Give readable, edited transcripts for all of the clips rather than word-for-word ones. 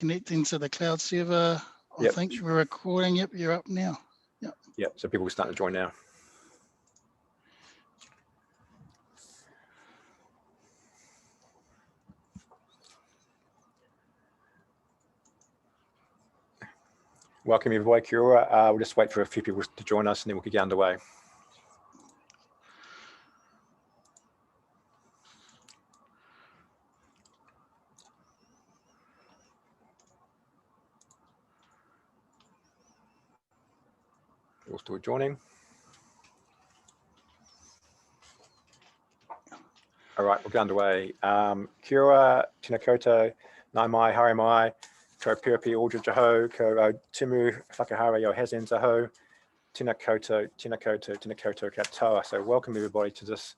connecting to the cloud server. I think we're recording. Yep, you're up now. Yep. Yep. So people are starting to join now. Welcome everybody, kia ora. We'll just wait for a few people to join us and then we'll get underway. We're still joining. All right, we'll get underway. Kia ora, tēnā koutou, nai mai, haere mai, ko pirapi ordra jaho, ko timu whakahara yo hazens aho, tēnā koutou, tēnā koutou, tēnā koutou katoa. So welcome everybody to this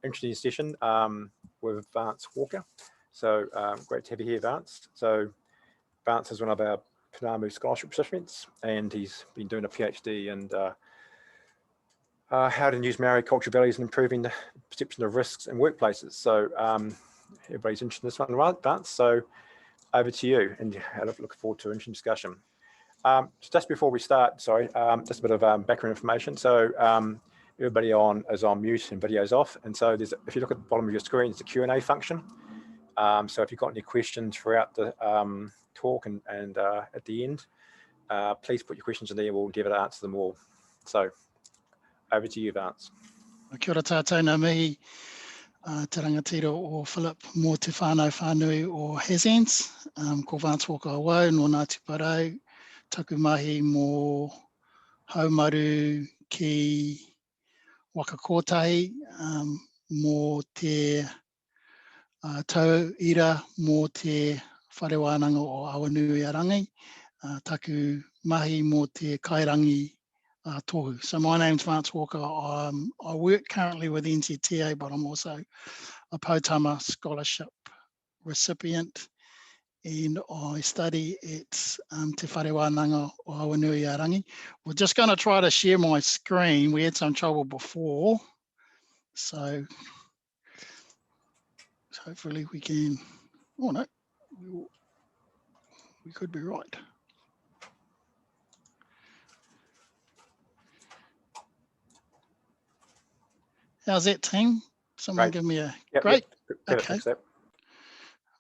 interesting session with Vance Walker. So great to have you here, Vance. So Vance is one of our Poutama scholarship recipients, and he's been doing a PhD in how to use Maori cultural values and improving the perception of risks in workplaces. So everybody's interested in this one, right, Vance? So over to you, and I look forward to an interesting discussion. Just before we start, sorry, just a bit of background information. So everybody is on mute and video's off. And so if you look at the bottom of your screen, it's a Q&A function. So if you've got any questions throughout the talk and at the end, please put your questions in there. We'll endeavour to answer them all. So over to you, Vance. Kia ora tātou nā mihi, te rangatira o Philip mō te whānau whānui o Hazens. Ko Vance Walker awau, no nā Tūpato, taku mahi mō haumaru ki waka kotahi, mō te tau ira mō te whare wānanga o Awanuiarangi, taku mahi mō te kairangi tohu. So my name's Vance Walker. I work currently with NZTA, but I'm also a Poutama scholarship recipient, and I study at Te Whare Wānanga o Awanuiarangi. We're just going to try to share my screen. We had some trouble before, so hopefully we can. Oh no, we could be right. How's that, team? Someone give me a great. Okay.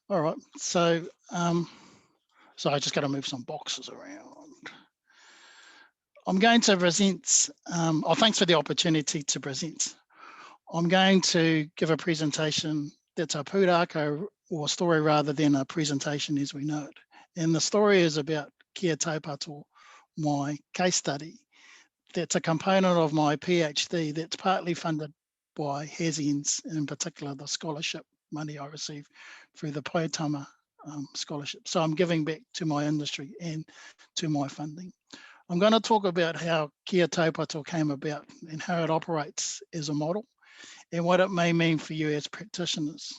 All right. So, so I just got to move some boxes around. I'm going to present. Thanks for the opportunity to present. I'm going to give a presentation that's a pūrākau or story rather than a presentation as we know it. And the story is about kia taupato, my case study. That's a component of my PhD that's partly funded by Hazens, in particular the scholarship money I received through the Poutama scholarship. So I'm giving back to my industry and to my funding. I'm going to talk about how kia taupato came about and how it operates as a model and what it may mean for you as practitioners.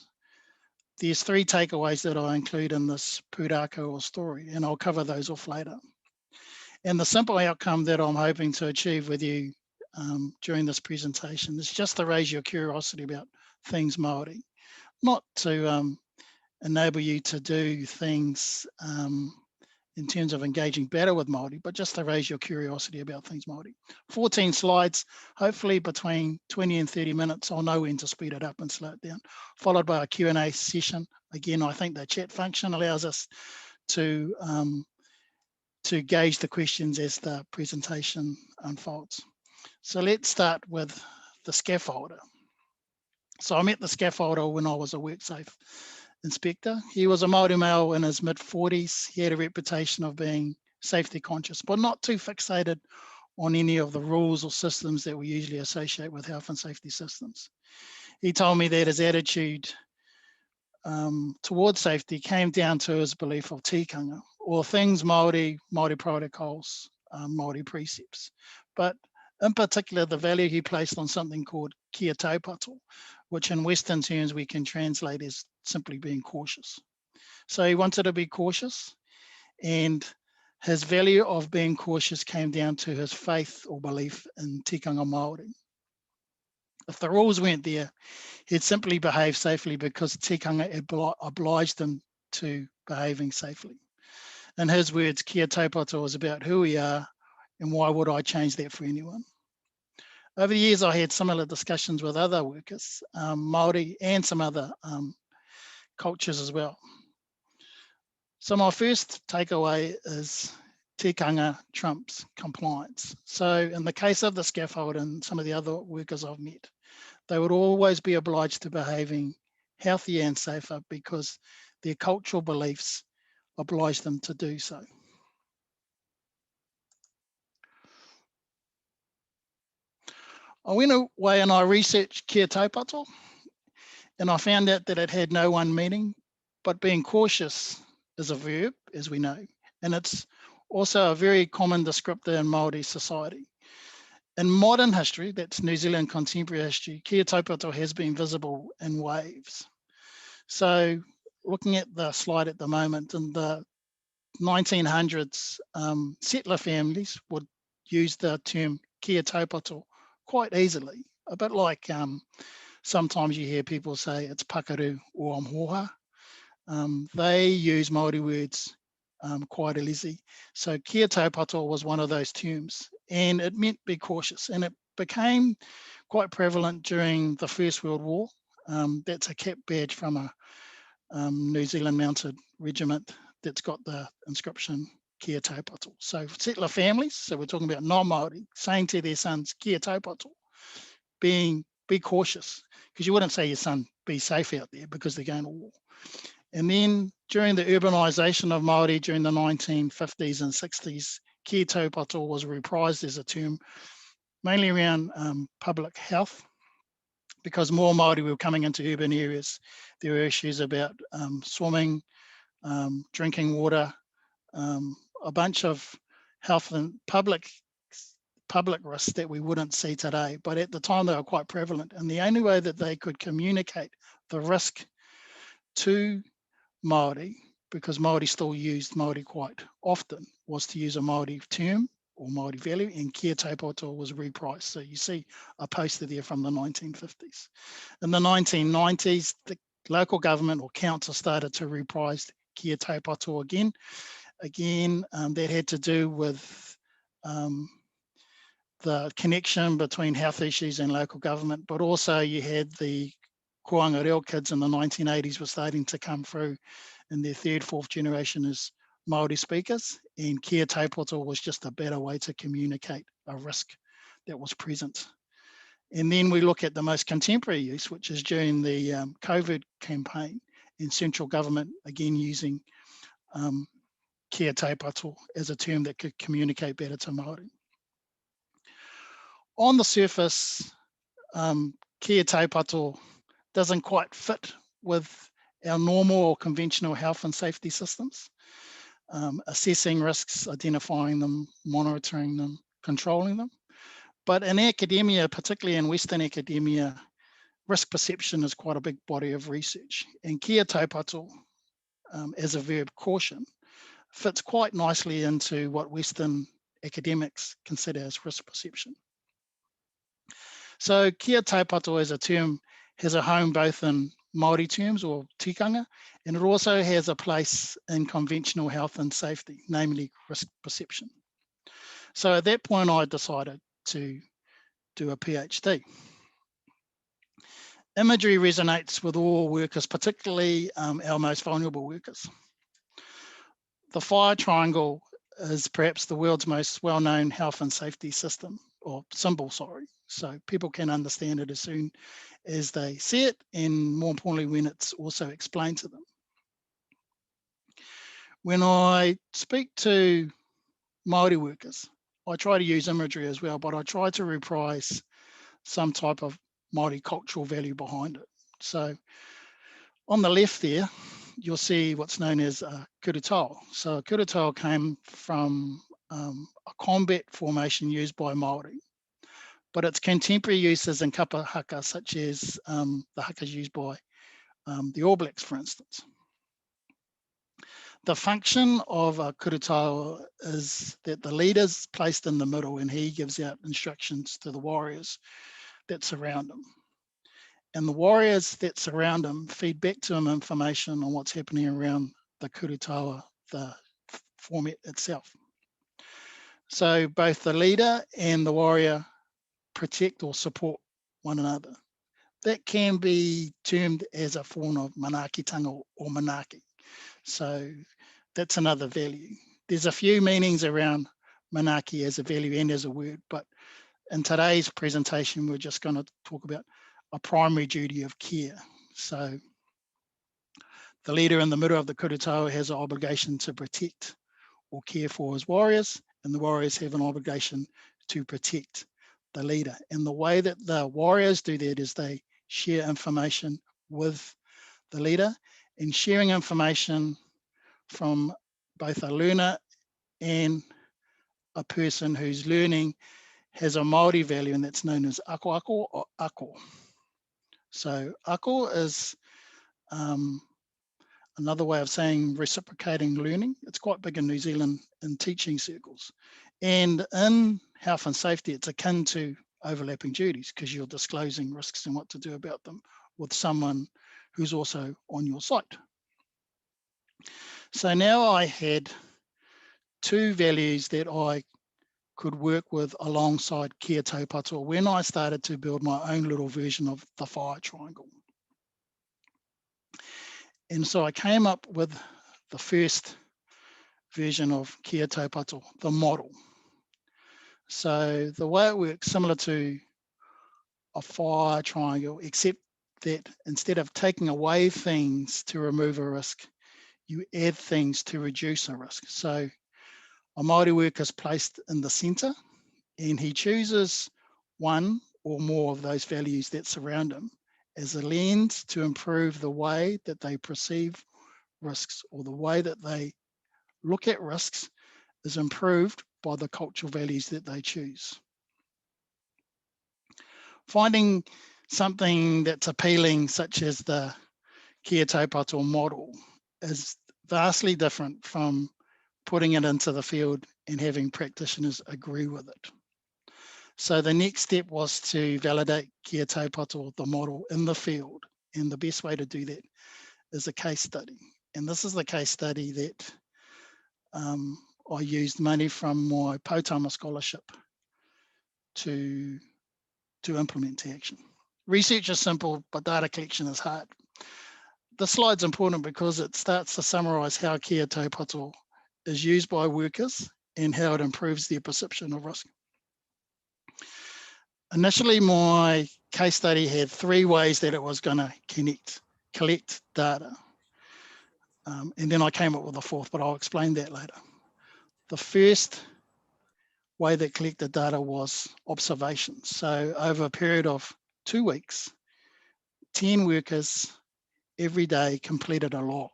There's 3 takeaways that I include in this pūrākau or story, and I'll cover those off later. And the simple outcome that I'm hoping to achieve with you during this presentation is just to raise your curiosity about things Māori, not to enable you to do things in terms of engaging better with Māori, but just to raise your curiosity about things Māori. 14 slides, hopefully between 20 and 30 minutes. I'll know when to speed it up and slow it down, followed by a Q&A session. Again, I think the chat function allows us to gauge the questions as the presentation unfolds. So let's start with the scaffolder. So I met the scaffolder when I was a WorkSafe inspector. He was a Māori male in his mid-40s. He had a reputation of being safety conscious, but not too fixated on any of the rules or systems that we usually associate with health and safety systems. He told me that his attitude towards safety came down to his belief of tikanga, or things Māori, Māori protocols, Māori precepts. But in particular, the value he placed on something called kia taupato, which in Western terms we can translate as simply being cautious. So he wanted to be cautious, and his value of being cautious came down to his faith or belief in tikanga Māori. If the rules weren't there, he'd simply behave safely because tikanga obliged him to behaving safely. In his words, kia taupato is about who we are and why would I change that for anyone? Over the years, I had similar discussions with other workers, Māori and some other cultures as well. So my first takeaway is tikanga trumps compliance. So in the case of the scaffold and some of the other workers I've met, they would always be obliged to behaving healthier and safer because their cultural beliefs oblige them to do so. I went away and I researched kia taupato, and I found out that it had no one meaning, but being cautious is a verb, as we know, and it's also a very common descriptor in Māori society. In modern history, that's New Zealand contemporary history, kia taupato has been visible in waves. So looking at the slide at the moment, in the 1900s, settler families would use the term kia taupato quite easily, a bit like sometimes you hear people say it's pakaru or amhoha. They use Māori words quite easy. So kia taupato was one of those terms, and it meant be cautious, and it became quite prevalent during the First World War. That's a cap badge from a New Zealand mounted regiment that's got the inscription kia taupato. So settler families, so we're talking about non-Māori, saying to their sons kia taupato, be cautious, because you wouldn't say your son be safe out there because they're going to war. And then during the urbanisation of Māori during the 1950s and 60s, kia taupato was reprised as a term, mainly around public health, because more Māori were coming into urban areas. There were issues about swimming, drinking water, a bunch of health and public risks that we wouldn't see today. But at the time, they were quite prevalent. And the only way that they could communicate the risk to Māori, because Māori still used Māori quite often, was to use a Māori term or Māori value, and kia taupato was repriced. So you see a poster there from the 1950s. In the 1990s, the local government or council started to reprise kia taupato again. That had to do with the connection between health issues and local government, but also you had the Koanga Reo kids in the 1980s were starting to come through in their third, fourth generation as Māori speakers, and kia taupato was just a better way to communicate a risk that was present. And then we look at the most contemporary use, which is during the COVID campaign, and central government again using kia taupato as a term that could communicate better to Māori. On the surface, kia taupato doesn't quite fit with our normal or conventional health and safety systems. Assessing risks, identifying them, monitoring them, controlling them. But in academia, particularly in Western academia, risk perception is quite a big body of research. And kia taupato, as a verb caution, fits quite nicely into what Western academics consider as risk perception. So kia taupato as a term has a home both in Māori terms or tikanga, and it also has a place in conventional health and safety, namely risk perception. So at that point, I decided to do a PhD. Imagery resonates with all workers, particularly our most vulnerable workers. The fire triangle is perhaps the world's most well-known health and safety system, or symbol, sorry. So people can understand it as soon as they see it, and more importantly, when it's also explained to them. When I speak to Māori workers, I try to use imagery as well, but I try to reprise some type of Māori cultural value behind it. So on the left there, you'll see what's known as a kurutao. So a kurutao came from a combat formation used by Māori, but its contemporary uses in kapa haka, such as the hakas used by the All Blacks, for instance. The function of a kurutao is that the leader's placed in the middle and he gives out instructions to the warriors that surround him. And the warriors that surround him feed back to him information on what's happening around the kurutao, the format itself. So both the leader and the warrior protect or support one another. That can be termed as a form of manaakitanga or manaaki. So that's another value. There's a few meanings around manaaki as a value and as a word, but in today's presentation, we're just going to talk about a primary duty of care. So the leader in the middle of the kurutawa has an obligation to protect or care for his warriors, and the warriors have an obligation to protect the leader. And the way that the warriors do that is they share information with the leader, and sharing information from both a learner and a person who's learning has a Māori value, and that's known as ako ako or ako. So ako is another way of saying reciprocating learning. It's quite big in New Zealand in teaching circles. And in health and safety, it's akin to overlapping duties because you're disclosing risks and what to do about them with someone who's also on your site. So now I had two values that I could work with alongside kia taupato when I started to build my own little version of the fire triangle. And so I came up with the first version of kia taupato, the model. So the way it works, similar to a fire triangle, except that instead of taking away things to remove a risk, you add things to reduce a risk. So a Māori worker is placed in the center, and he chooses one or more of those values that surround him as a lens to improve the way that they perceive risks, or the way that they look at risks is improved by the cultural values that they choose. Finding something that's appealing, such as the kia taupato model, is vastly different from putting it into the field and having practitioners agree with it. So the next step was to validate kia taupato, the model, in the field. And the best way to do that is a case study. And this is the case study that I used money from my Poutama scholarship to implement to action. Research is simple, but data collection is hard. This slide's important because it starts to summarize how kia taupato is used by workers and how it improves their perception of risk. Initially, my case study had three ways that it was going to collect data. And then I came up with a fourth, but I'll explain that later. The first way that collected data was observations. So over a period of 2 weeks, 10 workers every day completed a log.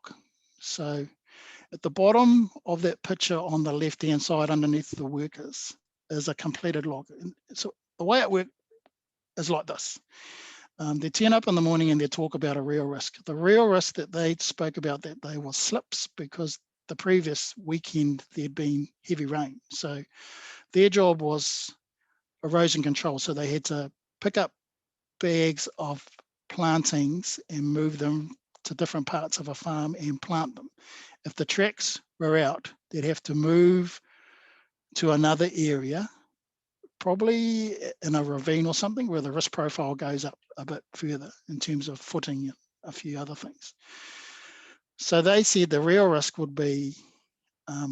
So at the bottom of that picture on the left-hand side underneath the workers is a completed log. And so the way it worked is like this. They turn up in the morning and they talk about a real risk. The real risk that they spoke about that day was slips, because the previous weekend there'd been heavy rain. So their job was erosion control. So they had to pick up bags of plantings and move them to different parts of a farm and plant them. If the tracks were out, they'd have to move to another area, probably in a ravine or something, where the risk profile goes up a bit further in terms of footing and a few other things. So they said the real risk would be,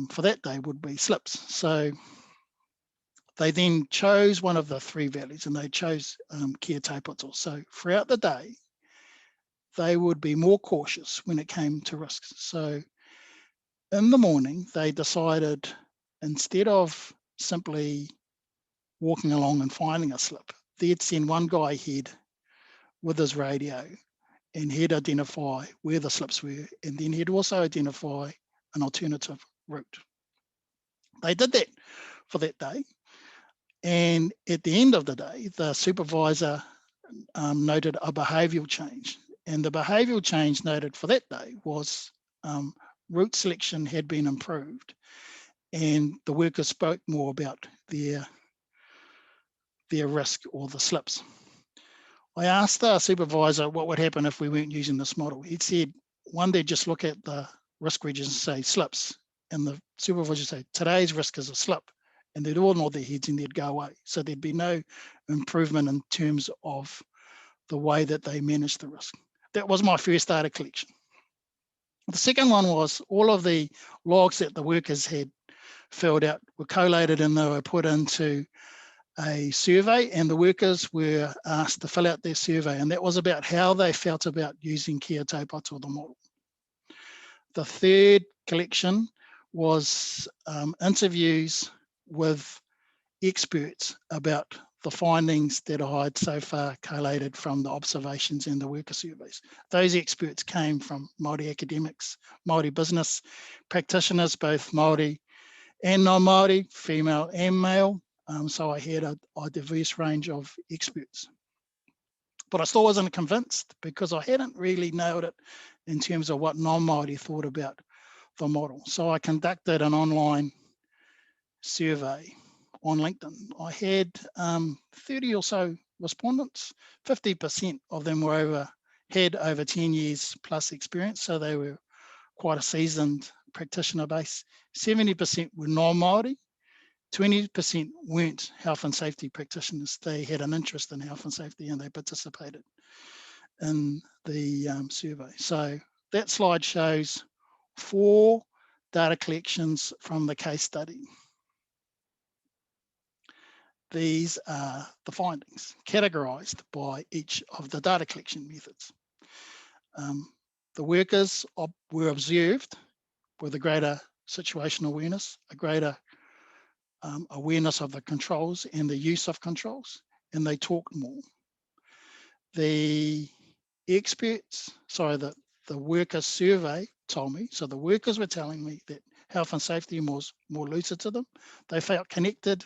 for that day, would be slips. So they then chose one of the three values, and they chose kia taupato. So throughout the day, they would be more cautious when it came to risks. So in the morning, they decided, instead of simply walking along and finding a slip, they'd send one guy ahead with his radio, and he'd identify where the slips were, and then he'd also identify an alternative route. They did that for that day. And at the end of the day, the supervisor noted a behavioural change. And the behavioural change noted for that day was route selection had been improved, and the workers spoke more about their risk or the slips. I asked the supervisor what would happen if we weren't using this model. He said, one, they'd just look at the risk regions and say slips, and the supervisor say, today's risk is a slip, and they'd all nod their heads and they'd go away. So there'd be no improvement in terms of the way that they manage the risk. That was my first data collection. The second one was all of the logs that the workers had filled out were collated and they were put into a survey, and the workers were asked to fill out their survey, and that was about how they felt about using Kia Tūpato, the model. The third collection was interviews with experts about the findings that I had so far collated from the observations and the worker surveys. Those experts came from Māori academics, Māori business practitioners, both Māori and non-Māori, female and male. So I had a diverse range of experts. But I still wasn't convinced because I hadn't really nailed it in terms of what non-Māori thought about the model. So I conducted an online survey on LinkedIn. I had 30 or so respondents. 50% of them had over 10 years plus experience, so they were quite a seasoned practitioner base. 70% were non-Māori. 20% weren't health and safety practitioners. They had an interest in health and safety and they participated in the survey. So that slide shows 4 data collections from the case study. These are the findings categorized by each of the data collection methods. The workers were observed with a greater situational awareness, a greater awareness of the controls and the use of controls, and they talked more. The experts, the worker survey told me, so the workers were telling me that health and safety was more lucid to them. They felt connected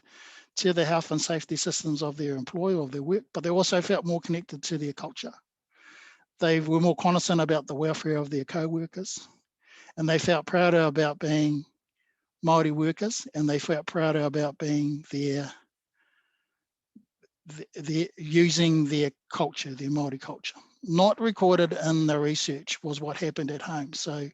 to the health and safety systems of their employer or their work, but they also felt more connected to their culture. They were more cognizant about the welfare of their co-workers, and they felt prouder about being Māori workers, and they felt prouder about being using their culture, their Māori culture. Not recorded in the research was what happened at home. So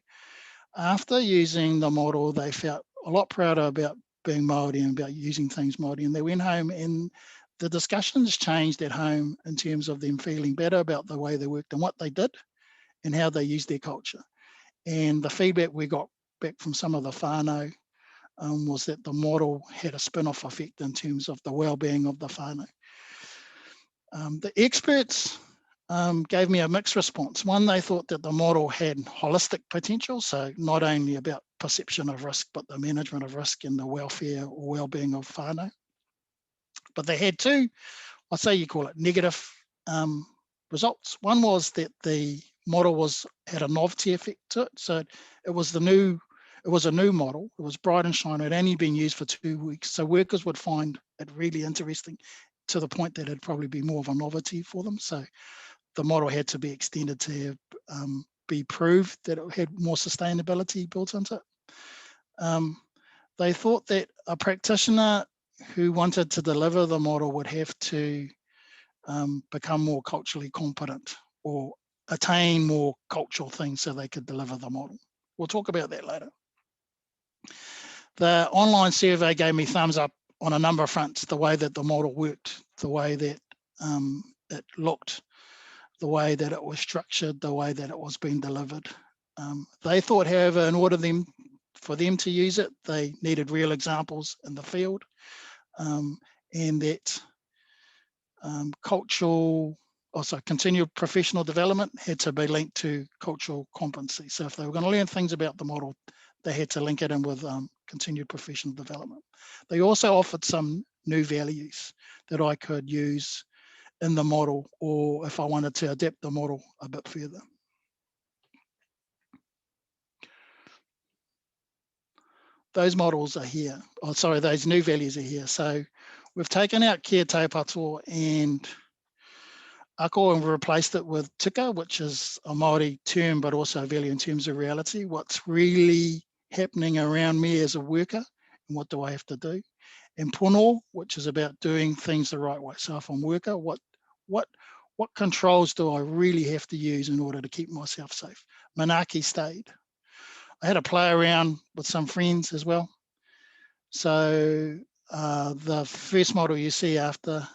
after using the model, they felt a lot prouder about being Māori and about using things Māori, and they went home and the discussions changed at home in terms of them feeling better about the way they worked and what they did and how they used their culture. And the feedback we got back from some of the whānau was that the model had a spin-off effect in terms of the well-being of the whānau. The experts gave me a mixed response. One, they thought that the model had holistic potential, so not only about perception of risk, but the management of risk and the welfare or well-being of whānau. But they had 2, I'd say you call it negative results. One was that the model had a novelty effect to it. So it was a new model. It was bright and shiny. It had only been used for 2 weeks. So workers would find it really interesting to the point that it'd probably be more of a novelty for them. So the model had to be extended to be proved that it had more sustainability built into it. They thought that a practitioner who wanted to deliver the model would have to become more culturally competent or attain more cultural things so they could deliver the model. We'll talk about that later. The online survey gave me thumbs up on a number of fronts, the way that the model worked, the way that it looked, the way that it was structured, the way that it was being delivered. They thought, however, in order for them to use it, they needed real examples in the field, and that continued professional development had to be linked to cultural competency. So if they were going to learn things about the model, they had to link it in with continued professional development. They also offered some new values that I could use in the model, or if I wanted to adapt the model a bit further. Those models are here. Those new values are here. So we've taken out Kia Tūpato and ako and replaced it with tika, which is a Māori term, but also a value in terms of reality. What's really happening around me as a worker, and what do I have to do? And pono, which is about doing things the right way. So if I'm a worker, what controls do I really have to use in order to keep myself safe? Manaaki stayed. I had a play around with some friends as well. So the first model you see after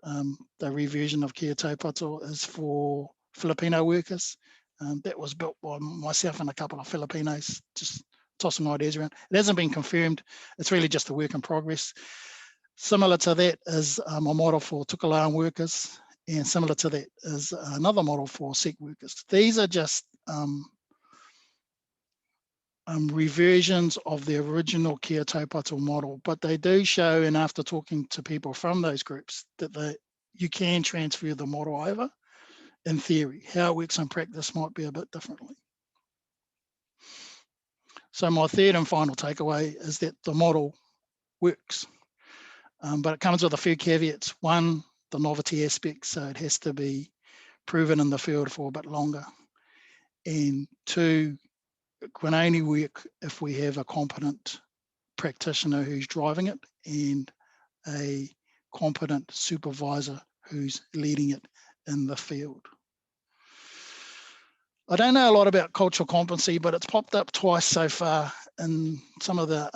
the reversion of Kia Tūpato is for Filipino workers. That was built by myself and a couple of Filipinos, just tossing ideas around. It hasn't been confirmed. It's really just a work in progress. Similar to that is a model for Tukalaan workers, and similar to that is another model for Sikh workers. These are just reversions of the original Kia Tūpato model, but they do show, and after talking to people from those groups, that you can transfer the model over in theory. How it works in practice might be a bit differently. So my third and final takeaway is that the model works, but it comes with a few caveats. One, the novelty aspect, so it has to be proven in the field for a bit longer. And two, it can only work if we have a competent practitioner who's driving it and a competent supervisor who's leading it in the field. I don't know a lot about cultural competency, but it's popped up twice so far in some of the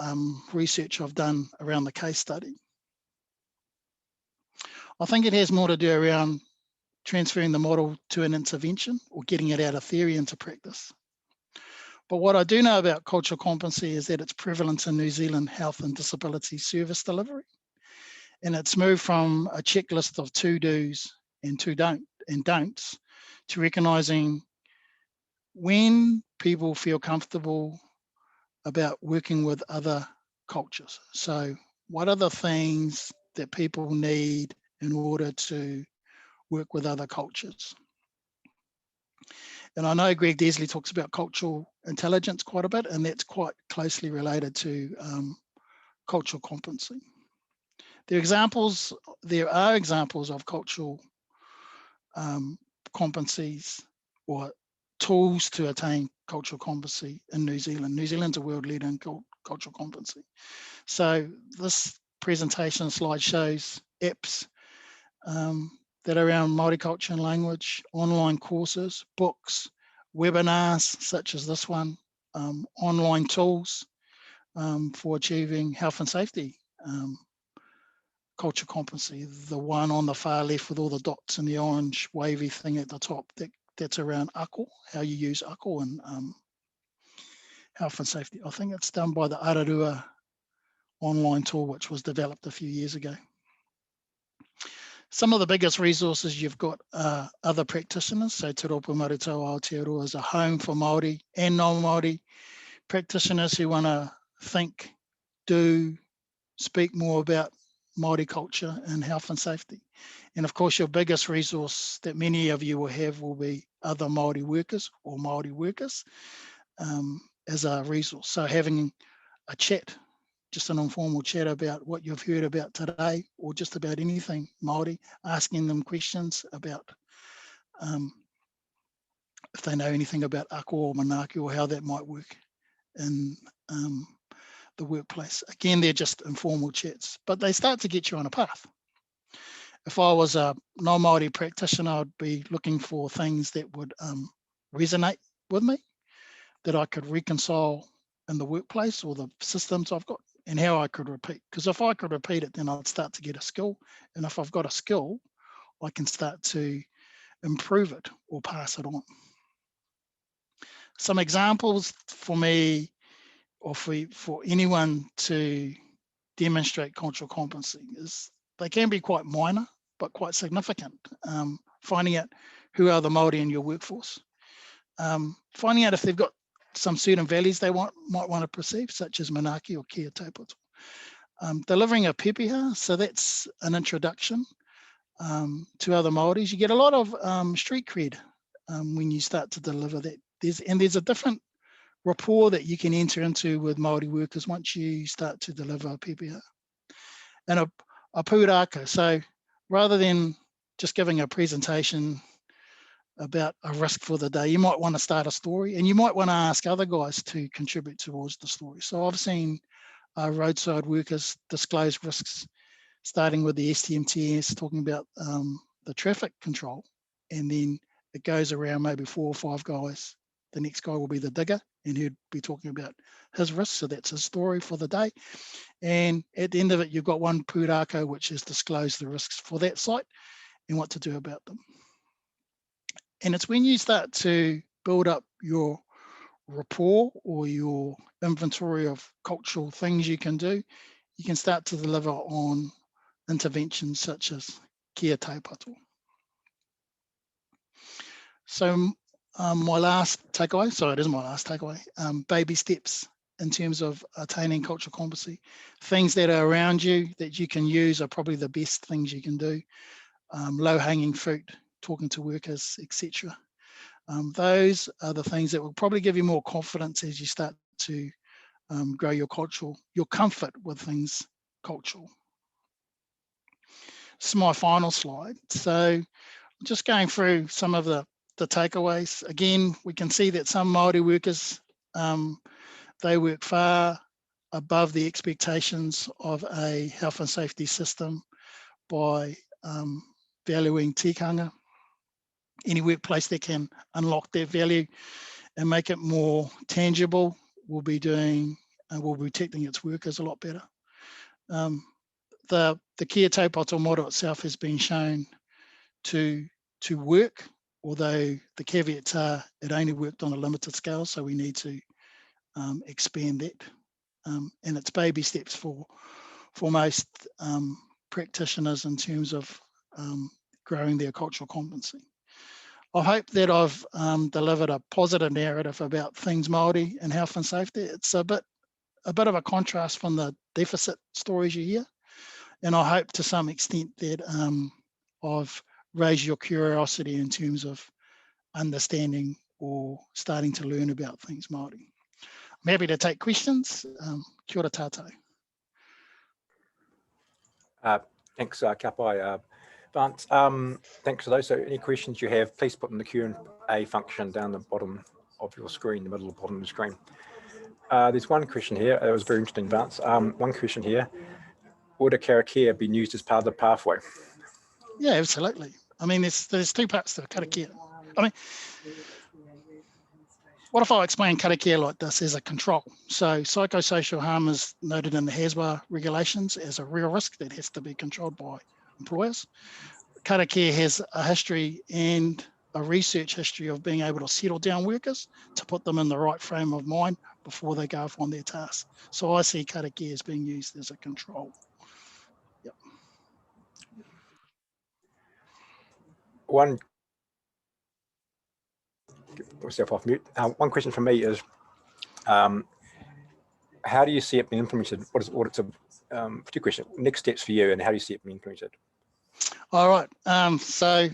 research I've done around the case study. I think it has more to do around transferring the model to an intervention or getting it out of theory into practice. But what I do know about cultural competency is that it's prevalent in New Zealand health and disability service delivery. And it's moved from a checklist of to do's and don'ts to recognizing when people feel comfortable about working with other cultures. So what are the things that people need in order to work with other cultures? And I know Greg Desley talks about cultural intelligence quite a bit, and that's quite closely related to cultural competency. There are examples of cultural competencies or tools to attain cultural competency in New Zealand. New Zealand's a world leader in cultural competency. So this presentation slide shows apps that are around Māori culture and language, online courses, books, webinars such as this one, online tools for achieving health and safety culture competency. The one on the far left with all the dots and the orange wavy thing at the top, that's around ako, how you use ako and health and safety. I think it's done by the Ararua online tool, which was developed a few years ago. Some of the biggest resources you've got are other practitioners. So Te Rōpū Marutau Aotearoa is a home for Māori and non-Māori practitioners who want to think, do, speak more about Māori culture and health and safety. And of course, your biggest resource that many of you will have will be other Māori workers or Māori workers as a resource. So having a chat, just an informal chat about what you've heard about today or just about anything Māori, asking them questions about if they know anything about ako or manaaki or how that might work in the workplace. Again, they're just informal chats, but they start to get you on a path. If I was a non-Māori practitioner, I'd be looking for things that would resonate with me, that I could reconcile in the workplace or the systems I've got, and how I could repeat. Because if I could repeat it, then I'd start to get a skill. And if I've got a skill, I can start to improve it or pass it on. Some examples for me, or for anyone to demonstrate cultural competency, is they can be quite minor, but quite significant. Finding out who are the Māori in your workforce. Finding out if they've got some certain values they might want to perceive, such as manaaki or kia taupato. Delivering a pepeha, so that's an introduction to other Māoris. You get a lot of street cred when you start to deliver that. There's a different rapport that you can enter into with Māori workers once you start to deliver a pepeha. And a pūrākau, so rather than just giving a presentation about a risk for the day, you might want to start a story, and you might want to ask other guys to contribute towards the story. So I've seen roadside workers disclose risks, starting with the STMTS, talking about the traffic control, and then it goes around maybe 4 or 5 guys the next guy will be the digger, and he'd be talking about his risks. So that's his story for the day. And at the end of it, you've got one pūrākau, which is disclose the risks for that site and what to do about them. And it's when you start to build up your rapport or your inventory of cultural things you can do, you can start to deliver on interventions such as kia taupato. So my last takeaway, sorry, it is my last takeaway, baby steps in terms of attaining cultural competency. Things that are around you that you can use are probably the best things you can do. Low-hanging fruit, talking to workers, etc. Those are the things that will probably give you more confidence as you start to grow your comfort with things cultural. This is my final slide. So just going through some of the takeaways. Again, we can see that some Māori workers, they work far above the expectations of a health and safety system by valuing tikanga. Any workplace that can unlock that value and make it more tangible will be protecting its workers a lot better. The kia taupato model itself has been shown to work, although the caveats are it only worked on a limited scale, so we need to expand that. And it's baby steps for most practitioners in terms of growing their cultural competency. I hope that I've delivered a positive narrative about things Māori and health and safety. It's a bit of a contrast from the deficit stories you hear, and I hope to some extent that I've raised your curiosity in terms of understanding or starting to learn about things Māori. I'm happy to take questions. Kia ora tātou. Thanks, Kapai. Vance, thanks for those. So any questions you have, please put in the Q&A function down the bottom of your screen, the middle of the bottom of the screen. There's one question here. It was very interesting, Vance. One question here. Would a karakia be used as part of the pathway? Yeah, absolutely. I mean, there's two parts to the karakia. I mean, what if I explain karakia like this as a control? So psychosocial harm is noted in the HASWA regulations as a real risk that has to be controlled by employers. Karakia has a history and a research history of being able to settle down workers to put them in the right frame of mind before they go off on their tasks. So I see karakia as being used as a control. Yep. One, get myself off mute. One question from me is, how do you see it being implemented? Two questions. Next steps for you, and how do you see it being implemented? All right. The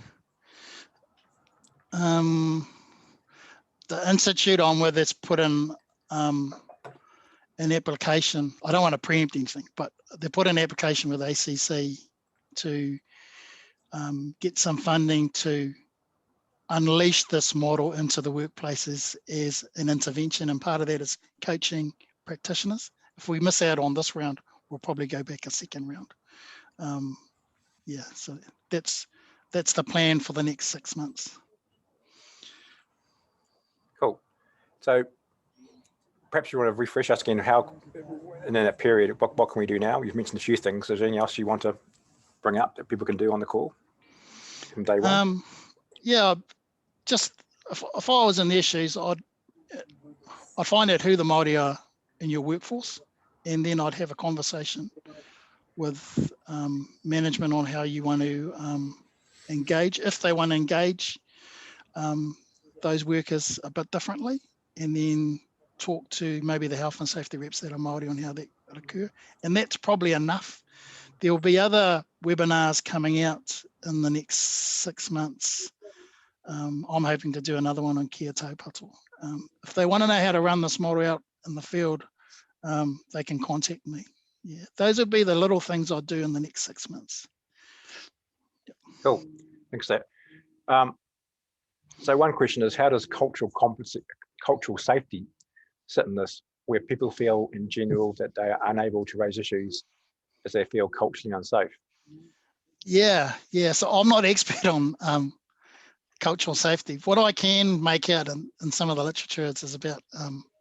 institute I'm with has put in an application. I don't want to preempt anything, but they put an application with ACC to get some funding to unleash this model into the workplaces as an intervention, and part of that is coaching practitioners. If we miss out on this round, we'll probably go back a second round. Yeah, so that's the plan for the next 6 months. Cool. So perhaps you want to refresh us again how, in that period, what can we do now? You've mentioned a few things. Is there anything else you want to bring up that people can do on the call from day one? Yeah, just if I was in their shoes, I'd find out who the Māori are in your workforce, and then I'd have a conversation with management on how you want to engage, if they want to engage those workers a bit differently, and then talk to maybe the health and safety reps that are Māori on how that would occur. And that's probably enough. There will be other webinars coming out in the next 6 months. I'm hoping to do another one on kia taupato. If they want to know how to run this model out in the field, they can contact me. Yeah, those would be the little things I'd do in the next 6 months. Yep. Cool, thanks for that. So one question is, how does cultural safety sit in this, where people feel in general that they are unable to raise issues as they feel culturally unsafe? Yeah. So I'm not expert on cultural safety. What I can make out in some of the literature is about,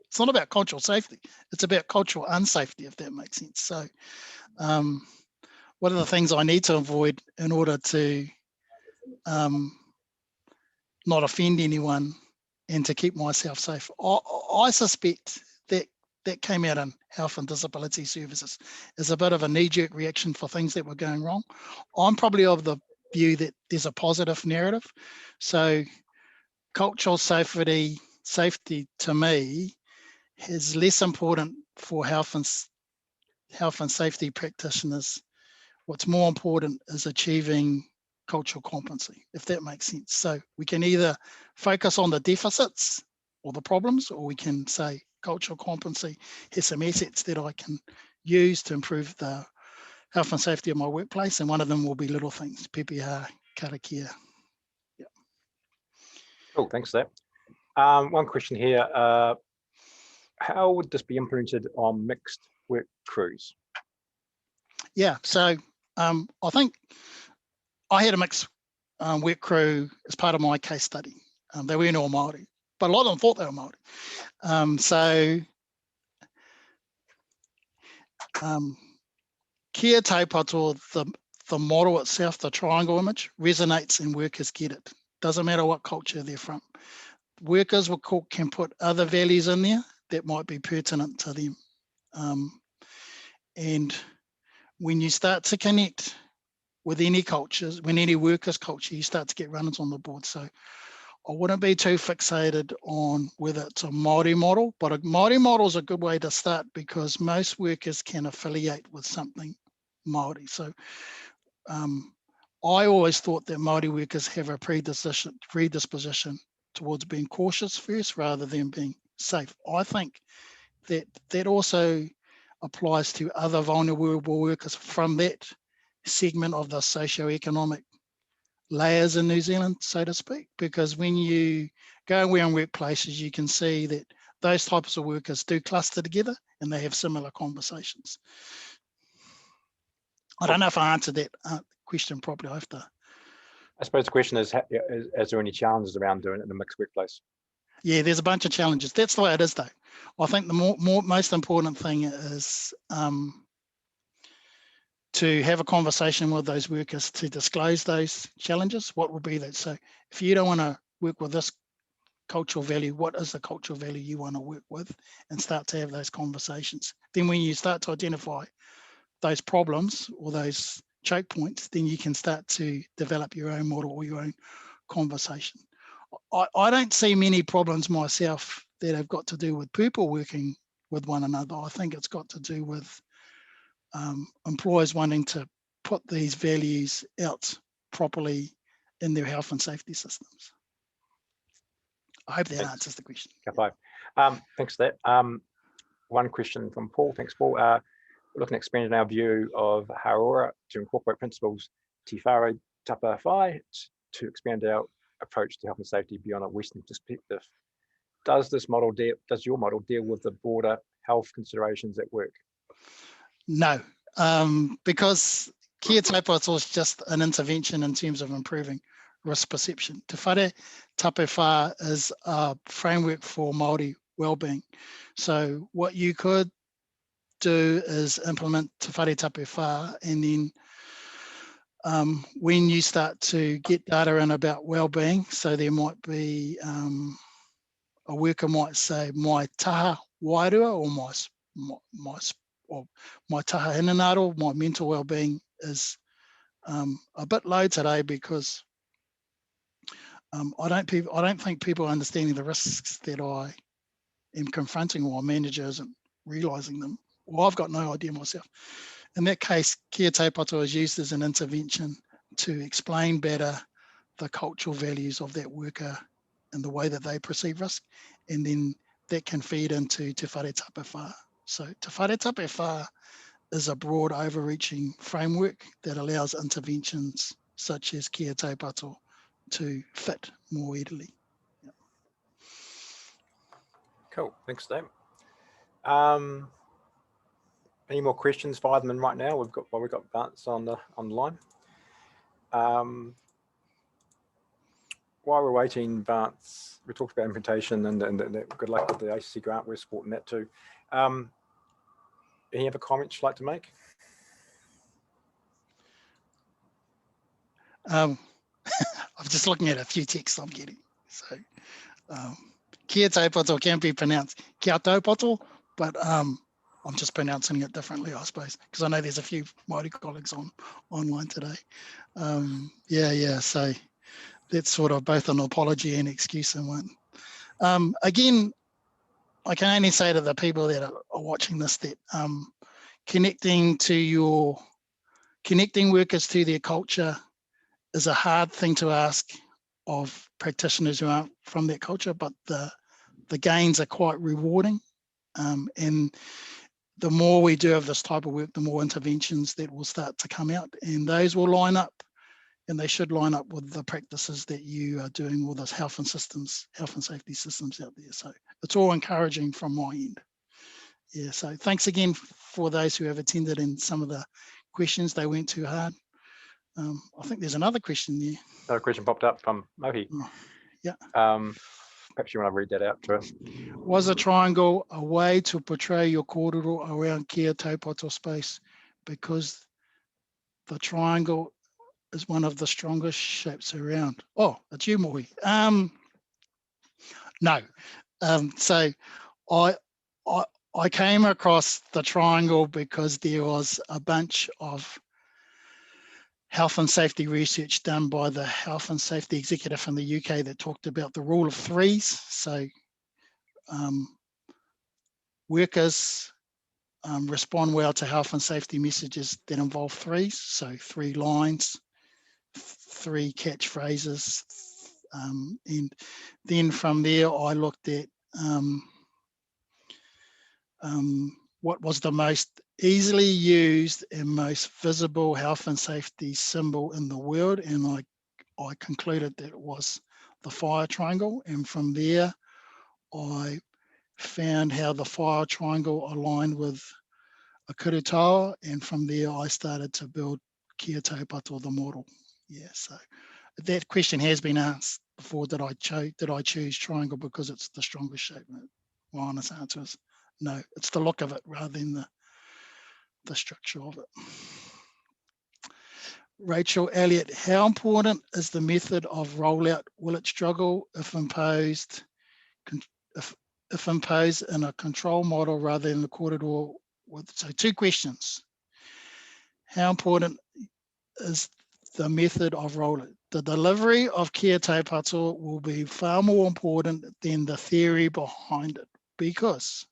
it's not about cultural safety, it's about cultural unsafety, if that makes sense. So what are the things I need to avoid in order to not offend anyone and to keep myself safe? I suspect that that came out in health and disability services as a bit of a knee-jerk reaction for things that were going wrong. I'm probably of the view that there's a positive narrative. So cultural safety to me is less important for health and safety practitioners. What's more important is achieving cultural competency, if that makes sense. So we can either focus on the deficits or the problems, or we can say cultural competency has some assets that I can use to improve the health and safety of my workplace, and one of them will be little things, PPR, karakia. Yeah. Cool, thanks for that. One question here, how would this be implemented on mixed work crews? Yeah, so I think I had a mixed work crew as part of my case study. They weren't all Māori, but a lot of them thought they were Māori. Kia taupato, the model itself, the triangle image, resonates and workers get it. Doesn't matter what culture they're from. Workers can put other values in there that might be pertinent to them. And when you start to connect with any cultures, when any workers' culture, you start to get runners on the board. So I wouldn't be too fixated on whether it's a Māori model, but a Māori model is a good way to start because most workers can affiliate with something Māori. So I always thought that Māori workers have a predisposition towards being cautious first rather than being safe. I think that also applies to other vulnerable workers from that segment of the socioeconomic layers in New Zealand, so to speak, because when you go around workplaces, you can see that those types of workers do cluster together and they have similar conversations. I don't know if I answered that question properly. I suppose the question is there any challenges around doing it in a mixed workplace? Yeah, there's a bunch of challenges. That's the way it is, though. I think the most important thing is to have a conversation with those workers to disclose those challenges. What will be that? So if you don't want to work with this cultural value, what is the cultural value you want to work with, and start to have those conversations. Then when you start to identify those problems or those choke points, then you can start to develop your own model or your own conversation. I don't see many problems myself that have got to do with people working with one another. I think it's got to do with employers wanting to put these values out properly in their health and safety systems. I hope that answers the question. Thanks for that. One question from Paul. Thanks, Paul. We're looking at expanding our view of Hauora to incorporate principles Te Whare Tapa Whai to expand our approach to health and safety beyond a Western perspective. Does your model deal with the broader health considerations at work? No, because kia taupato is just an intervention in terms of improving risk perception. Te Whare Tapa Whai is a framework for Māori wellbeing. So what you could do is implement Te Whare Tapa Whai, and then when you start to get data in about wellbeing, so there might be a worker might say my taha wairua or my taha hinanaaro, my mental wellbeing is a bit low today because I don't think people are understanding the risks that I am confronting, or my manager isn't realising them, or I've got no idea myself. In that case, kia taupato is used as an intervention to explain better the cultural values of that worker and the way that they perceive risk, and then that can feed into Te Whare Tapa Whai. So Te Whare Tapa Whai is a broad overreaching framework that allows interventions such as kia taupato to fit more readily. Yeah. Cool, thanks, Dave. Any more questions? Fire them in right now. We've got Vance on the line. while we're waiting, Vance, we talked about implementation and good luck with the ACC grant. We're supporting that too. Any other comments you'd like to make? I'm just looking at a few texts I'm getting. So, kia taupato can be pronounced kia taupato, but I'm just pronouncing it differently, I suppose, because I know there's a few Māori colleagues online today. Yeah. So that's sort of both an apology and excuse in one. Again, I can only say to the people that are watching this that connecting workers to their culture is a hard thing to ask of practitioners who aren't from that culture, but the gains are quite rewarding. And the more we do of this type of work, the more interventions that will start to come out, and those will line up, and they should line up with the practices that you are doing with those health and safety systems out there. So it's all encouraging from my end. Yeah, so thanks again for those who have attended, and some of the questions, they weren't too hard. I think there's another question there. Another question popped up from Mohi. Oh, yeah. Perhaps you want to read that out to us. Was a triangle a way to portray your kōrero around kia taupato space, because the triangle is one of the strongest shapes around? Oh, it's you, Mohi. No. So I came across the triangle because there was a bunch of health and safety research done by the health and safety executive in the UK that talked about the rule of threes. So workers respond well to health and safety messages that involve threes. So 3 lines, 3 catchphrases. And then from there, I looked at what was the most easily used and most visible health and safety symbol in the world, and I concluded that it was the fire triangle. And from there, I found how the fire triangle aligned with a kurutawa, and from there I started to build kia taupato, the model. Yeah, so that question has been asked before, did I choose triangle because it's the strongest shape? My honest answer is no, it's the look of it rather than the structure of it. Rachel Elliott, how important is the method of rollout? Will it struggle if imposed in a control model rather than the corridor? So 2 questions. How important is the method of rollout? The delivery of kia taupato will be far more important than the theory behind it, because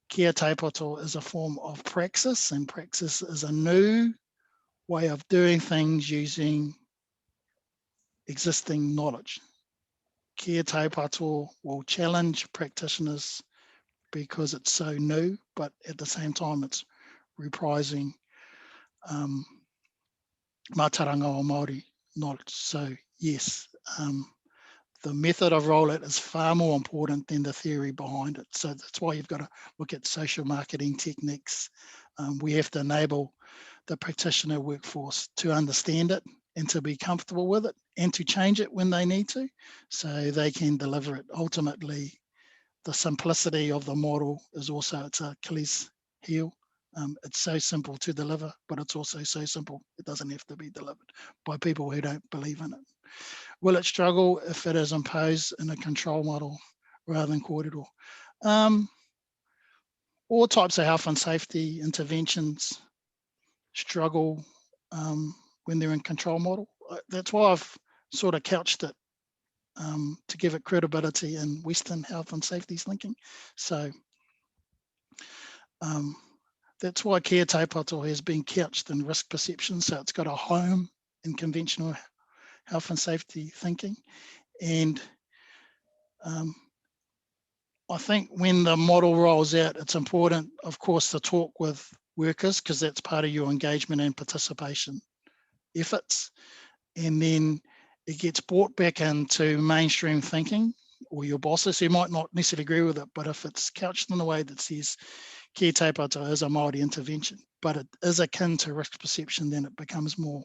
kia taupato is a form of praxis, and praxis is a new way of doing things using existing knowledge. Kia taupato will challenge practitioners because it's so new, but at the same time it's reprising mātauranga o Māori knowledge. So yes, the method of rollout is far more important than the theory behind it. So that's why you've got to look at social marketing techniques. We have to enable the practitioner workforce to understand it and to be comfortable with it and to change it when they need to, so they can deliver it. Ultimately, the simplicity of the model is also its Achilles heel. It's so simple to deliver, but it's also so simple it doesn't have to be delivered by people who don't believe in it. Will it struggle if it is imposed in a control model rather than corridor? All types of health and safety interventions struggle when they're in control model. That's why I've sort of couched it to give it credibility in Western health and safety thinking. So that's why kia taupato has been couched in risk perception. So it's got a home in conventional health and safety thinking. And I think when the model rolls out, it's important, of course, to talk with workers, because that's part of your engagement and participation efforts. And then it gets brought back into mainstream thinking, or your bosses who might not necessarily agree with it, but if it's couched in a way that says kia taupato is a Māori intervention, but it is akin to risk perception, then it becomes more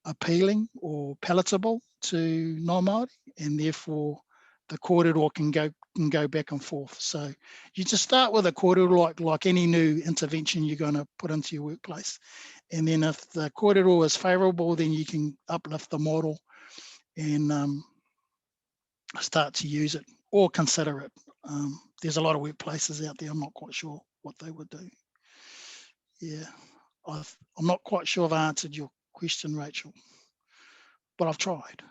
appealing or palatable to non-Māori, and therefore the kōrero can go back and forth. So you just start with a kōrero like any new intervention you're going to put into your workplace. And then if the kōrero is favourable, then you can uplift the model and start to use it or consider it. There's a lot of workplaces out there. I'm not quite sure what they would do. Yeah, I'm not quite sure I've answered your question, Rachel, but I've tried.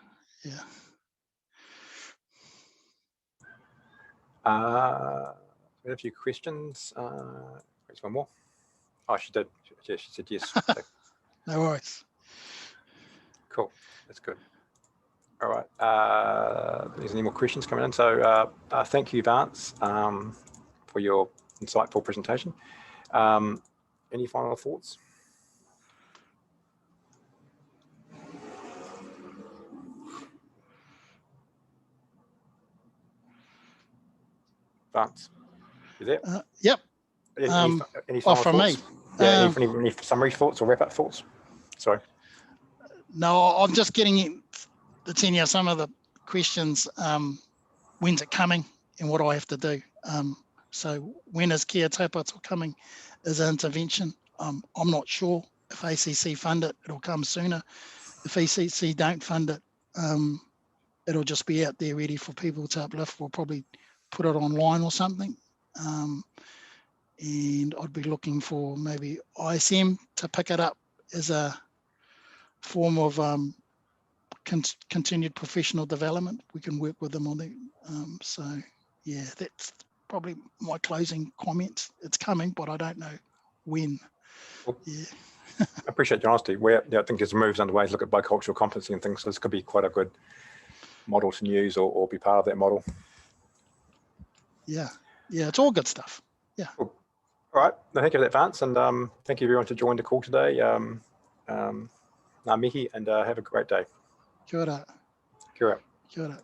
Yeah. We have a few questions. There's one more. Oh, she did. Yeah, she said yes. So, No worries. cool. That's good. All right. There's any more questions coming in. So thank you, Vance, for your insightful presentation. Any final thoughts? Vance, you there? Yep. Any final from thoughts? me. Yeah, any summary thoughts or wrap-up thoughts? Sorry. No, I'm just getting the tenure, some of the questions. When's it coming and what do I have to do? So when is Kia Tūpato coming as an intervention? I'm not sure. If ACC fund it, it'll come sooner. If ACC don't fund it, it'll just be out there ready for people to uplift. We'll probably put it online or something. And I'd be looking for maybe ISM to pick it up as a form of continued professional development. We can work with them on it. So yeah, that's probably my closing comments. It's coming, but I don't know when. Cool. Yeah. I appreciate your honesty. I think there's moves underway to look at bicultural competency and things. So this could be quite a good model to use or be part of that model. Yeah, it's all good stuff. Yeah. Cool. All right. Thank you for that, Vance, and thank you everyone to join the call today. Ngā mihi, and have a great day. Kia ora. Kia ora. Kia ora.